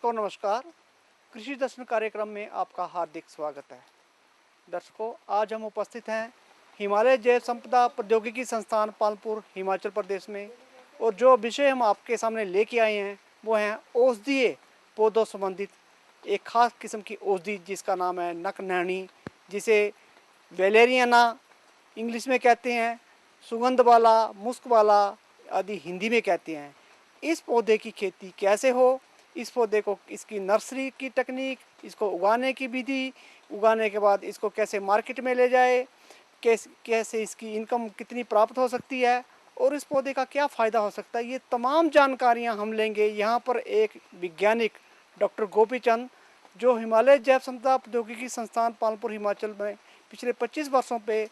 दर्शकों नमस्कार। कृषि दर्शन कार्यक्रम में आपका हार्दिक स्वागत है। दर्शकों, आज हम उपस्थित हैं हिमालय जैव संपदा प्रौद्योगिकी संस्थान पालमपुर हिमाचल प्रदेश में, और जो विषय हम आपके सामने लेके आए हैं वो हैं औषधीय पौधों संबंधित एक खास किस्म की औषधि जिसका नाम है नकनैनी, जिसे वेलेरियाना इंग्लिश में कहते हैं, सुगंध वाला, मुस्क वाला आदि हिंदी में कहते हैं। इस पौधे की खेती कैसे हो, इस पौधे को, इसकी नर्सरी की टेक्निक, इसको उगाने की विधि, उगाने के बाद इसको कैसे मार्केट में ले जाए, कैसे इसकी इनकम कितनी प्राप्त हो सकती है और इस पौधे का क्या फ़ायदा हो सकता है, ये तमाम जानकारियां हम लेंगे यहाँ पर एक वैज्ञानिक डॉक्टर गोपीचंद, जो हिमालय जैव संपदा प्रौद्योगिकी संस्थान पालमपुर हिमाचल में पिछले 25 वर्षों पे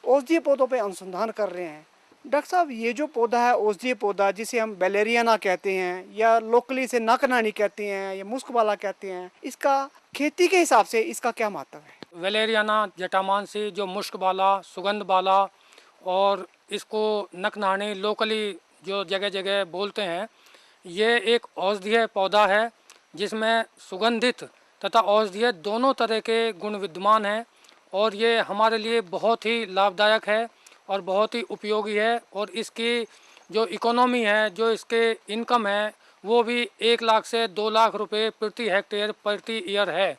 औषधीय पौधों पे अनुसंधान कर रहे हैं। डॉक्टर साहब, ये जो पौधा है औषधीय पौधा जिसे हम वेलेरियाना कहते हैं या लोकली से नकनानी कहते हैं या मुस्क वाला कहते हैं, इसका खेती के हिसाब से इसका क्या महत्व है? वेलेरियाना जटामांसी जो मुश्क वाला, सुगंध वाला और इसको नकनानी लोकली जो जगह जगह बोलते हैं, ये एक औषधीय पौधा है जिसमें सुगंधित तथा औषधीय दोनों तरह के गुण विद्यमान हैं और ये हमारे लिए बहुत ही लाभदायक है और बहुत ही उपयोगी है। और इसकी जो इकोनॉमी है, जो इसके इनकम है, वो भी 1 लाख से 2 लाख रुपए प्रति हेक्टेयर प्रति ईयर है।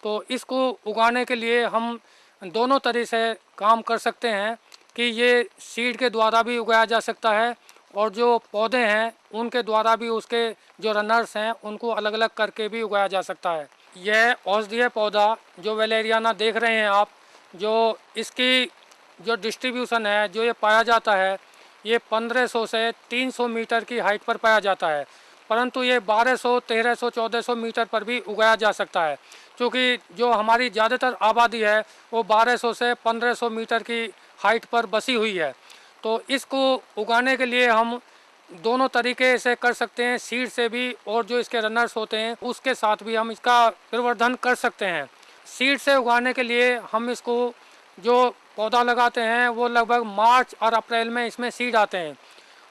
तो इसको उगाने के लिए हम दोनों तरह से काम कर सकते हैं कि ये सीड के द्वारा भी उगाया जा सकता है और जो पौधे हैं उनके द्वारा भी उसके जो रनर्स हैं उनको अलग अलग करके भी उगाया जा सकता है। यह औषधीय पौधा जो वेलेरियाना देख रहे हैं आप, जो इसकी जो डिस्ट्रीब्यूशन है, जो ये पाया जाता है, ये 1500 से 300 मीटर की हाइट पर पाया जाता है, परंतु ये 1200, 1300, 1400 मीटर पर भी उगाया जा सकता है, क्योंकि जो हमारी ज़्यादातर आबादी है वो 1200 से 1500 मीटर की हाइट पर बसी हुई है। तो इसको उगाने के लिए हम दोनों तरीके से कर सकते हैं, सीड से भी और जो इसके रनर्स होते हैं उसके साथ भी हम इसका प्रवर्धन कर सकते हैं। सीड से उगाने के लिए हम इसको जो पौधा लगाते हैं वो लगभग मार्च और अप्रैल में इसमें सीड आते हैं,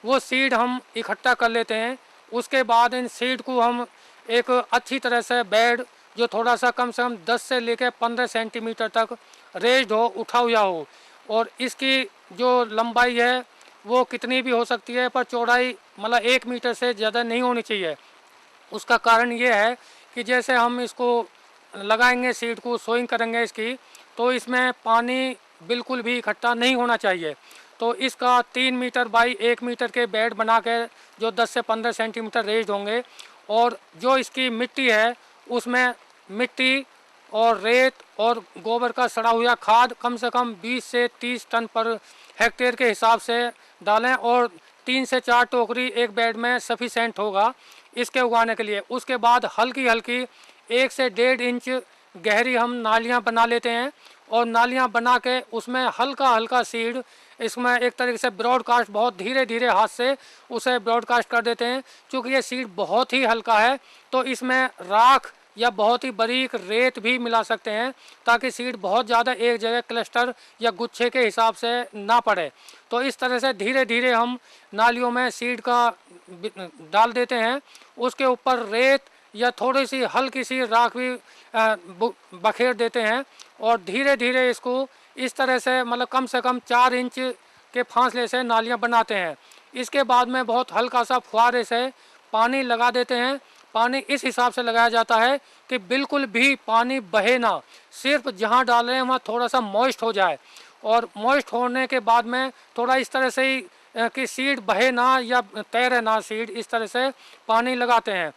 वो सीड हम इकट्ठा कर लेते हैं। उसके बाद इन सीड को हम एक अच्छी तरह से बेड जो थोड़ा सा कम से कम 10 से लेकर 15 सेंटीमीटर तक रेज्ड हो, उठा हुआ हो, और इसकी जो लंबाई है वो कितनी भी हो सकती है, पर चौड़ाई मतलब 1 मीटर से ज़्यादा नहीं होनी चाहिए। उसका कारण ये है कि जैसे हम इसको लगाएंगे, सीड को सोइंग करेंगे इसकी, तो इसमें पानी बिल्कुल भी इकट्ठा नहीं होना चाहिए। तो इसका 3 मीटर बाई 1 मीटर के बेड बना के जो 10 से 15 सेंटीमीटर रेज्ड होंगे, और जो इसकी मिट्टी है उसमें मिट्टी और रेत और गोबर का सड़ा हुआ खाद कम से कम 20 से 30 टन पर हेक्टेयर के हिसाब से डालें, और 3 से 4 टोकरी एक बेड में सफिशेंट होगा इसके उगाने के लिए। उसके बाद हल्की हल्की 1 से 1.5 इंच गहरी हम नालियां बना लेते हैं, और नालियां बना के उसमें हल्का हल्का सीड, इसमें एक तरीके से ब्रॉडकास्ट, बहुत धीरे धीरे हाथ से उसे ब्रॉडकास्ट कर देते हैं। क्योंकि ये सीड बहुत ही हल्का है तो इसमें राख या बहुत ही बारीक रेत भी मिला सकते हैं, ताकि सीड बहुत ज़्यादा एक जगह क्लस्टर या गुच्छे के हिसाब से ना पड़े। तो इस तरह से धीरे धीरे हम नालियों में सीड का डाल देते हैं। उसके ऊपर रेत या थोड़ी सी हल्की सी राख भी बखेर देते हैं, और धीरे धीरे इसको इस तरह से मतलब कम से कम 4 इंच के फासले से नालियां बनाते हैं। इसके बाद में बहुत हल्का सा फुहारे से पानी लगा देते हैं। पानी इस हिसाब से लगाया जाता है कि बिल्कुल भी पानी बहे ना, सिर्फ जहां डाल रहे हैं वहाँ थोड़ा सा मॉइस्ट हो जाए, और मॉइस्ट होने के बाद में थोड़ा इस तरह से ही कि सीड बहे ना या तैरे ना सीड, इस तरह से पानी लगाते हैं।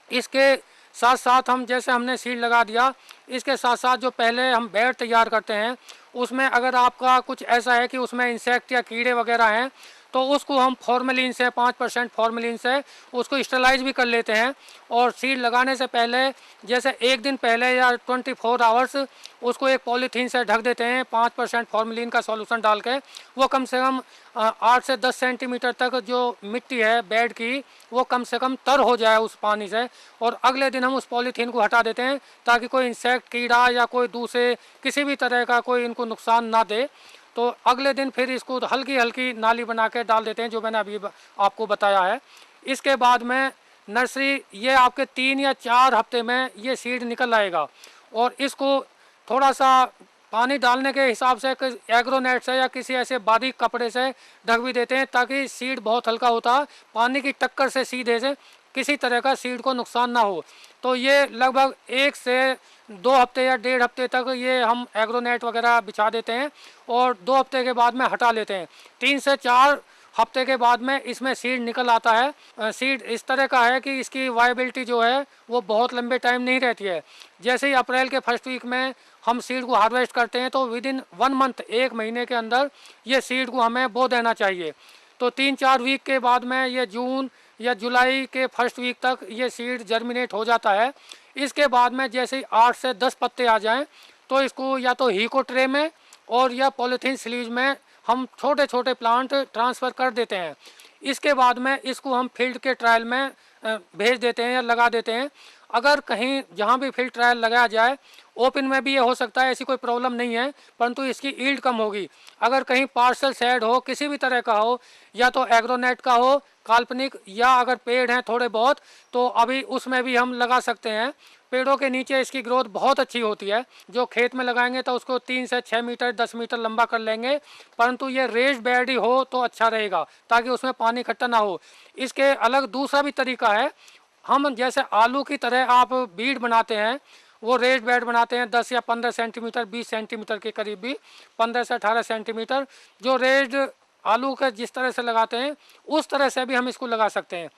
इसके साथ साथ हम, जैसे हमने सीड लगा दिया, इसके साथ साथ जो पहले हम बेड तैयार करते हैं उसमें अगर आपका कुछ ऐसा है कि उसमें इंसेक्ट या कीड़े वगैरह हैं, तो उसको हम फॉर्मेलिन से 5% फॉर्मेलिन से उसको स्टरलाइज भी कर लेते हैं। और सीड लगाने से पहले जैसे 1 दिन पहले या 24 आवर्स उसको एक पॉलीथीन से ढक देते हैं 5% फॉर्मेलिन का सॉल्यूशन डाल के। वो कम से कम 8 से 10 सेंटीमीटर तक जो मिट्टी है बेड की वो कम से कम तर हो जाए उस पानी से, और अगले दिन हम उस पॉलीथीन को हटा देते हैं ताकि कोई इंसेक्ट, कीड़ा या कोई दूसरे किसी भी तरह का कोई इनको नुकसान ना दे। तो अगले दिन फिर इसको हल्की हल्की नाली बना के डाल देते हैं, जो मैंने अभी आपको बताया है। इसके बाद में नर्सरी ये आपके 3 या 4 हफ्ते में ये सीड निकल आएगा। और इसको थोड़ा सा पानी डालने के हिसाब से एग्रोनेट से या किसी ऐसे बारीक कपड़े से ढक भी देते हैं, ताकि सीड बहुत हल्का होता है, पानी की टक्कर से सीधे से किसी तरह का सीड को नुकसान ना हो। तो ये लगभग 1 से 2 हफ्ते या 1.5 हफ्ते तक ये हम एग्रोनेट वगैरह बिछा देते हैं और 2 हफ्ते के बाद में हटा लेते हैं। 3 से 4 हफ्ते के बाद में इसमें सीड निकल आता है। सीड इस तरह का है कि इसकी वायबिलिटी जो है वो बहुत लंबे टाइम नहीं रहती है। जैसे ही अप्रैल के फर्स्ट वीक में हम सीड को हार्वेस्ट करते हैं तो विदिन 1 मंथ, 1 महीने के अंदर ये सीड को हमें बो देना चाहिए। तो 3-4 वीक के बाद में ये जून या जुलाई के फर्स्ट वीक तक ये सीड जर्मिनेट हो जाता है। इसके बाद में जैसे ही 8 से 10 पत्ते आ जाएं तो इसको या तो हीको ट्रे में और या पॉलीथीन स्लीव में हम छोटे छोटे प्लांट ट्रांसफ़र कर देते हैं। इसके बाद में इसको हम फील्ड के ट्रायल में भेज देते हैं या लगा देते हैं। अगर कहीं जहाँ भी फील्ड ट्रायल लगाया जाए, ओपन में भी ये हो सकता है, ऐसी कोई प्रॉब्लम नहीं है, परंतु इसकी ईल्ड कम होगी। अगर कहीं पार्सल शेड हो, किसी भी तरह का हो, या तो एग्रोनेट का हो काल्पनिक, या अगर पेड़ हैं थोड़े बहुत, तो अभी उसमें भी हम लगा सकते हैं। पेड़ों के नीचे इसकी ग्रोथ बहुत अच्छी होती है। जो खेत में लगाएंगे तो उसको 3 से 6 मीटर 10 मीटर लंबा कर लेंगे, परंतु ये रेस्ड बेड ही हो तो अच्छा रहेगा, ताकि उसमें पानी इकट्ठा ना हो। इसके अलग दूसरा भी तरीका है, हम जैसे आलू की तरह आप बीड बनाते हैं, वो रेस्ड बेड बनाते हैं 10 या 15 सेंटीमीटर, 20 सेंटीमीटर के करीब भी, 15 से 18 सेंटीमीटर, जो रेस्ड आलू का जिस तरह से लगाते हैं उस तरह से भी हम इसको लगा सकते हैं।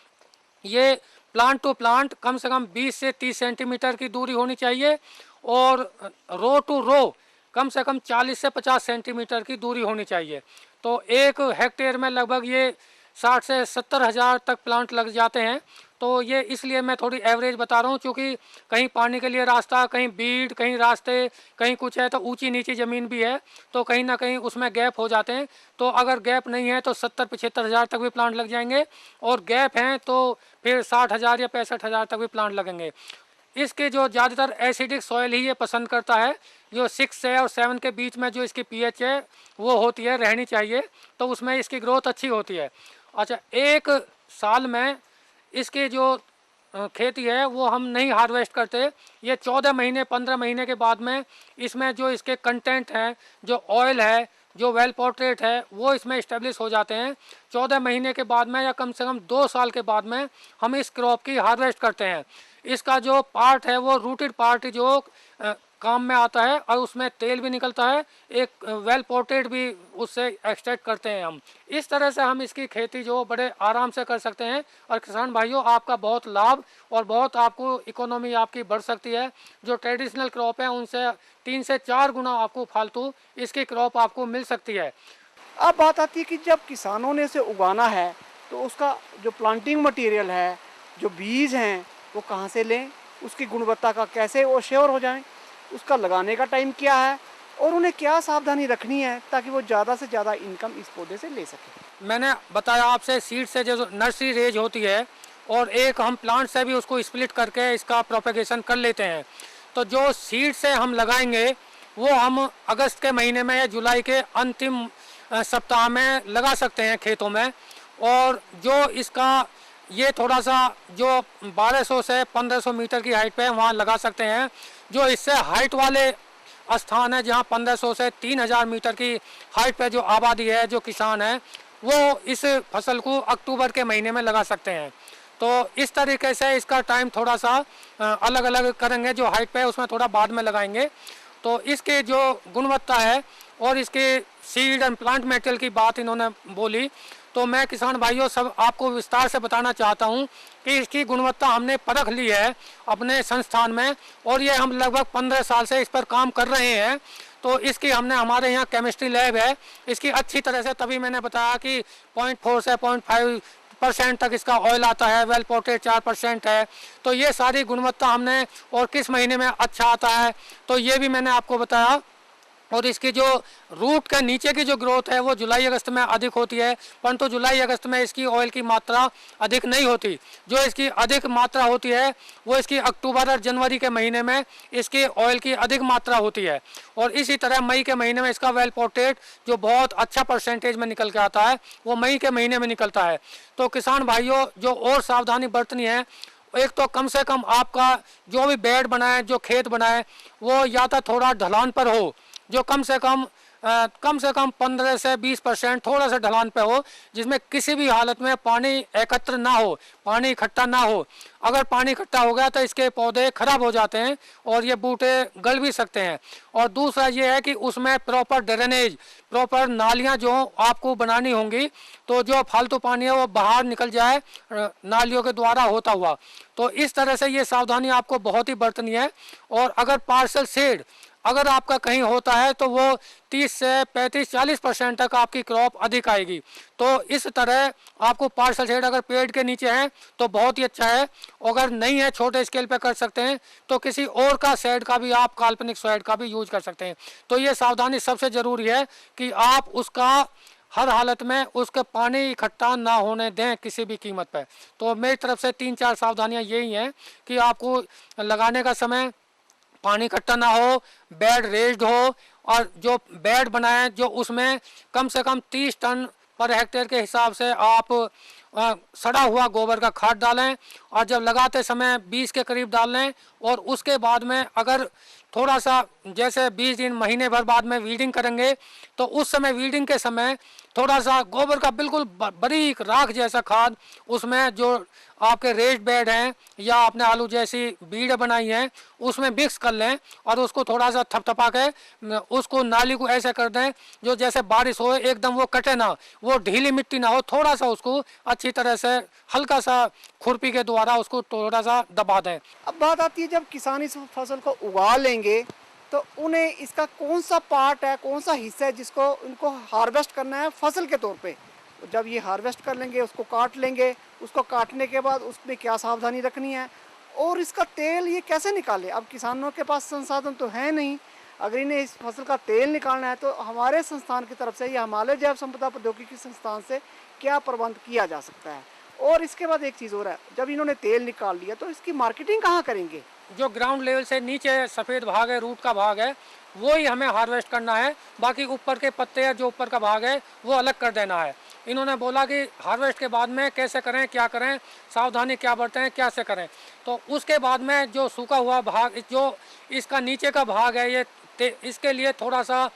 ये प्लांट टू प्लांट कम से कम 20 से 30 सेंटीमीटर की दूरी होनी चाहिए और रो टू रो कम से कम 40 से 50 सेंटीमीटर की दूरी होनी चाहिए। तो 1 हेक्टेयर में लगभग ये 60 से 70 हज़ार तक प्लांट लग जाते हैं। तो ये इसलिए मैं थोड़ी एवरेज बता रहा हूँ, क्योंकि कहीं पानी के लिए रास्ता, कहीं बीड, कहीं रास्ते, कहीं कुछ है, तो ऊंची नीची ज़मीन भी है, तो कहीं ना कहीं उसमें गैप हो जाते हैं। तो अगर गैप नहीं है तो 70-75 हज़ार तक भी प्लांट लग जाएंगे, और गैप हैं तो फिर 60 हज़ार या 65 हज़ार तक भी प्लांट लगेंगे। इसके जो ज़्यादातर एसिडिक सॉइल ही ये पसंद करता है, जो 6 से और 7 के बीच में जो इसकी पीएच है वो होती है, रहनी चाहिए, तो उसमें इसकी ग्रोथ अच्छी होती है। अच्छा, 1 साल में इसकी जो खेती है वो हम नहीं हार्वेस्ट करते। ये 14 महीने 15 महीने के बाद में इसमें जो इसके कंटेंट हैं, जो ऑयल है, जो वेल पोर्ट्रेट है, वो इसमें इस्टेब्लिश हो जाते हैं। 14 महीने के बाद में या कम से कम 2 साल के बाद में हम इस क्रॉप की हार्वेस्ट करते हैं। इसका जो पार्ट है वो रूटेड पार्ट जो काम में आता है, और उसमें तेल भी निकलता है, एक वेल पोर्टेड भी उससे एक्सट्रैक्ट करते हैं हम। इस तरह से हम इसकी खेती जो बड़े आराम से कर सकते हैं। और किसान भाइयों, आपका बहुत लाभ और बहुत आपको इकोनॉमी आपकी बढ़ सकती है। जो ट्रेडिशनल क्रॉप है उनसे 3 से 4 गुना आपको फालतू इसकी क्रॉप आपको मिल सकती है। अब बात आती है कि जब किसानों ने इसे उगाना है तो उसका जो प्लांटिंग मटेरियल है, जो बीज हैं, वो कहाँ से लें, उसकी गुणवत्ता का कैसे वो श्योर हो जाएं, उसका लगाने का टाइम क्या है, और उन्हें क्या सावधानी रखनी है ताकि वो ज़्यादा से ज़्यादा इनकम इस पौधे से ले सकें। मैंने बताया आपसे, सीड से जो नर्सरी रेज होती है, और एक हम प्लांट से भी उसको स्प्लिट करके इसका प्रोपेगेशन कर लेते हैं। तो जो सीड से हम लगाएंगे वो हम अगस्त के महीने में या जुलाई के अंतिम सप्ताह में लगा सकते हैं खेतों में। और जो इसका ये थोड़ा सा जो 1200 से 1500 मीटर की हाइट पे वहाँ लगा सकते हैं। जो इससे हाइट वाले स्थान है, जहाँ 1500 से 3000 मीटर की हाइट पे जो आबादी है, जो किसान है, वो इस फसल को अक्टूबर के महीने में लगा सकते हैं। तो इस तरीके से इसका टाइम थोड़ा सा अलग अलग करेंगे। जो हाइट पे है उसमें थोड़ा बाद में लगाएंगे। तो इसके जो गुणवत्ता है और इसके सीड एंड प्लांट मेटेरियल की बात इन्होंने बोली, तो मैं किसान भाइयों सब आपको विस्तार से बताना चाहता हूं कि इसकी गुणवत्ता हमने परख ली है अपने संस्थान में, और ये हम लगभग 15 साल से इस पर काम कर रहे हैं। तो इसकी हमने हमारे यहाँ केमिस्ट्री लैब है, इसकी अच्छी तरह से, तभी मैंने बताया कि 0.4 से 0.5% तक इसका ऑयल आता है, वेल पोर्टेड 4% है। तो ये सारी गुणवत्ता हमने, और किस महीने में अच्छा आता है तो ये भी मैंने आपको बताया। और इसकी जो रूट के नीचे की जो ग्रोथ है वो जुलाई अगस्त में अधिक होती है, परंतु जुलाई अगस्त में इसकी ऑयल की मात्रा अधिक नहीं होती। जो इसकी अधिक मात्रा होती है वो इसकी अक्टूबर और जनवरी के महीने में इसकी ऑयल की अधिक मात्रा होती है। और इसी तरह मई के महीने में इसका वेल पोर्टेट जो बहुत अच्छा परसेंटेज में निकल के आता है वो मई के महीने में निकलता है। तो किसान भाइयों जो और सावधानी बरतनी है, एक तो कम से कम आपका जो भी बेड बनाए, जो खेत बनाए, वो या तो थोड़ा ढलान पर हो, जो कम से कम 15 से 20% थोड़ा सा ढलान पे हो, जिसमें किसी भी हालत में पानी एकत्र ना हो, पानी इकट्ठा ना हो। अगर पानी इकट्ठा हो गया तो इसके पौधे खराब हो जाते हैं और ये बूटे गल भी सकते हैं। और दूसरा ये है कि उसमें प्रॉपर ड्रेनेज, प्रॉपर नालियां जो आपको बनानी होंगी, तो जो फालतू पानी है वो बाहर निकल जाए नालियों के द्वारा होता हुआ। तो इस तरह से ये सावधानी आपको बहुत ही बरतनी है। और अगर पार्सल शेड अगर आपका कहीं होता है तो वो 30 से 35-40% तक आपकी क्रॉप अधिक आएगी। तो इस तरह आपको पार्सल शेड अगर पेड़ के नीचे है तो बहुत ही अच्छा है। अगर नहीं है, छोटे स्केल पे कर सकते हैं, तो किसी और का शेड का भी आप काल्पनिक शेड का भी यूज कर सकते हैं। तो ये सावधानी सबसे ज़रूरी है कि आप उसका हर हालत में उसके पानी इकट्ठा ना होने दें किसी भी कीमत पर। तो मेरी तरफ से 3-4 सावधानियाँ यही हैं कि आपको लगाने का समय पानी इकट्ठा ना हो, बेड रेज्ड हो, और जो बेड बनाएं जो उसमें कम से कम 30 टन पर हेक्टेयर के हिसाब से आप सड़ा हुआ गोबर का खाद डालें। और जब लगाते समय 20 के करीब डाल लें। और उसके बाद में अगर थोड़ा सा जैसे 20 दिन महीने भर बाद में वीडिंग करेंगे तो उस समय वीडिंग के समय थोड़ा सा गोबर का बिल्कुल बारीक राख जैसा खाद उसमें जो आपके रेस्ड बेड हैं या आपने आलू जैसी बीड़ बनाई हैं उसमें मिक्स कर लें और उसको थोड़ा सा थपथपा के उसको नाली को ऐसे कर दें जो जैसे बारिश हो एकदम वो कटे ना, वो ढीली मिट्टी ना हो, थोड़ा सा उसको अच्छी तरह से हल्का सा खुरपी के द्वारा उसको थोड़ा सा दबा दें। अब बात आती है जब किसान इस फसल को उगा लेंगे तो उन्हें इसका कौन सा पार्ट है, कौन सा हिस्सा है जिसको उनको हार्वेस्ट करना है फसल के तौर पे। जब ये हार्वेस्ट कर लेंगे, उसको काट लेंगे, उसको काटने के बाद उसमें क्या सावधानी रखनी है और इसका तेल ये कैसे निकाले। अब किसानों के पास संसाधन तो है नहीं, अगर इन्हें इस फसल का तेल निकालना है तो हमारे संस्थान की तरफ से या हिमालय जैव संपदा प्रौद्योगिकी संस्थान से क्या प्रबंध किया जा सकता है। और इसके बाद एक चीज़ और है, जब इन्होंने तेल निकाल लिया तो इसकी मार्केटिंग कहाँ करेंगे। जो ग्राउंड लेवल से नीचे सफ़ेद भाग है, रूट का भाग है, वो ही हमें हार्वेस्ट करना है। बाकी ऊपर के पत्ते या जो ऊपर का भाग है वो अलग कर देना है। इन्होंने बोला कि हार्वेस्ट के बाद में कैसे करें, क्या करें, सावधानी क्या बरतें, कैसे करें। तो उसके बाद में जो सूखा हुआ भाग, जो इसका नीचे का भाग है, इसके लिए थोड़ा सा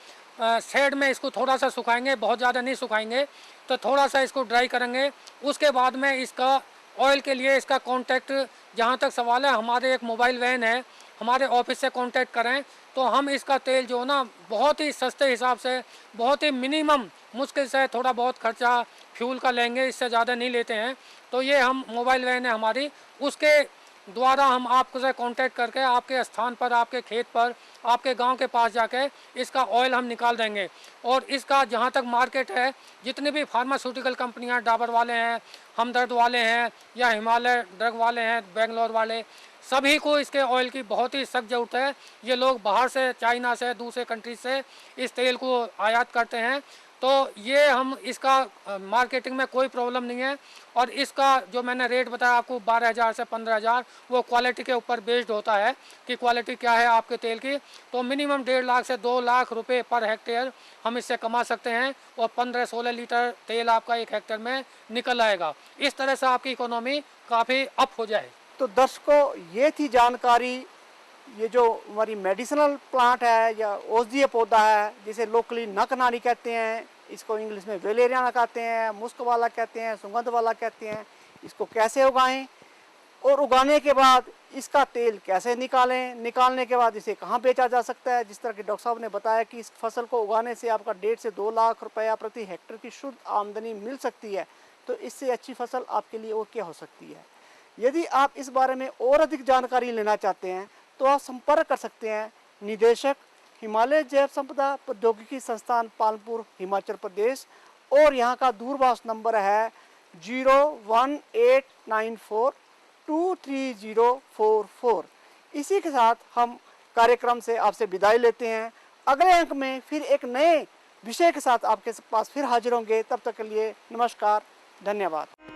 शेड में इसको थोड़ा सा सुखाएंगे, बहुत ज़्यादा नहीं सुखाएंगे, तो थोड़ा सा इसको ड्राई करेंगे। उसके बाद में इसका ऑयल के लिए इसका कांटेक्ट, जहाँ तक सवाल है, हमारे एक मोबाइल वैन है, हमारे ऑफिस से कांटेक्ट करें तो हम इसका तेल जो ना बहुत ही सस्ते हिसाब से, बहुत ही मिनिमम, मुश्किल से थोड़ा बहुत खर्चा फ्यूल का लेंगे, इससे ज़्यादा नहीं लेते हैं। तो ये हम मोबाइल वैन है हमारी, उसके द्वारा हम आपको से कांटेक्ट करके आपके स्थान पर, आपके खेत पर, आपके गांव के पास जाके इसका ऑयल हम निकाल देंगे। और इसका जहां तक मार्केट है, जितनी भी फार्मास्यूटिकल कंपनियां, डाबर वाले हैं, हमदर्द वाले हैं या हिमालय ड्रग वाले हैं, बेंगलोर वाले, सभी को इसके ऑयल की बहुत ही सख्त ज़रूरत है। ये लोग बाहर से, चाइना से, दूसरे कंट्री से इस तेल को आयात करते हैं। तो ये हम इसका मार्केटिंग में कोई प्रॉब्लम नहीं है। और इसका जो मैंने रेट बताया आपको 12,000 से 15,000, वो क्वालिटी के ऊपर बेस्ड होता है कि क्वालिटी क्या है आपके तेल की। तो मिनिमम 1.5 लाख से 2 लाख रुपए पर हेक्टेयर हम इससे कमा सकते हैं और 15-16 लीटर तेल आपका 1 हेक्टेयर में निकल आएगा। इस तरह से आपकी इकोनॉमी काफ़ी अप हो जाए। तो दर्शकों, ये थी जानकारी। ये जो हमारी मेडिसिनल प्लांट है या औषधीय पौधा है, जिसे लोकली नकनारी कहते हैं, इसको इंग्लिश में वेलेरिया कहते हैं, मुस्क वाला कहते हैं, सुगंध वाला कहते हैं, इसको कैसे उगाएं और उगाने के बाद इसका तेल कैसे निकालें, निकालने के बाद इसे कहाँ बेचा जा सकता है। जिस तरह कि डॉक्टर साहब ने बताया कि इस फसल को उगाने से आपका 1.5 से 2 लाख रुपया प्रति हेक्टेयर की शुद्ध आमदनी मिल सकती है। तो इससे अच्छी फसल आपके लिए और क्या हो सकती है। यदि आप इस बारे में और अधिक जानकारी लेना चाहते हैं तो आप संपर्क कर सकते हैं निदेशक, हिमालय जैव संपदा प्रौद्योगिकी संस्थान पालमपुर, हिमाचल प्रदेश। और यहाँ का दूरभाष नंबर है 01894230044। इसी के साथ हम कार्यक्रम से आपसे विदाई लेते हैं अगले अंक में फिर एक नए विषय के साथ आपके पास फिर हाजिर होंगे। तब तक के लिए नमस्कार, धन्यवाद।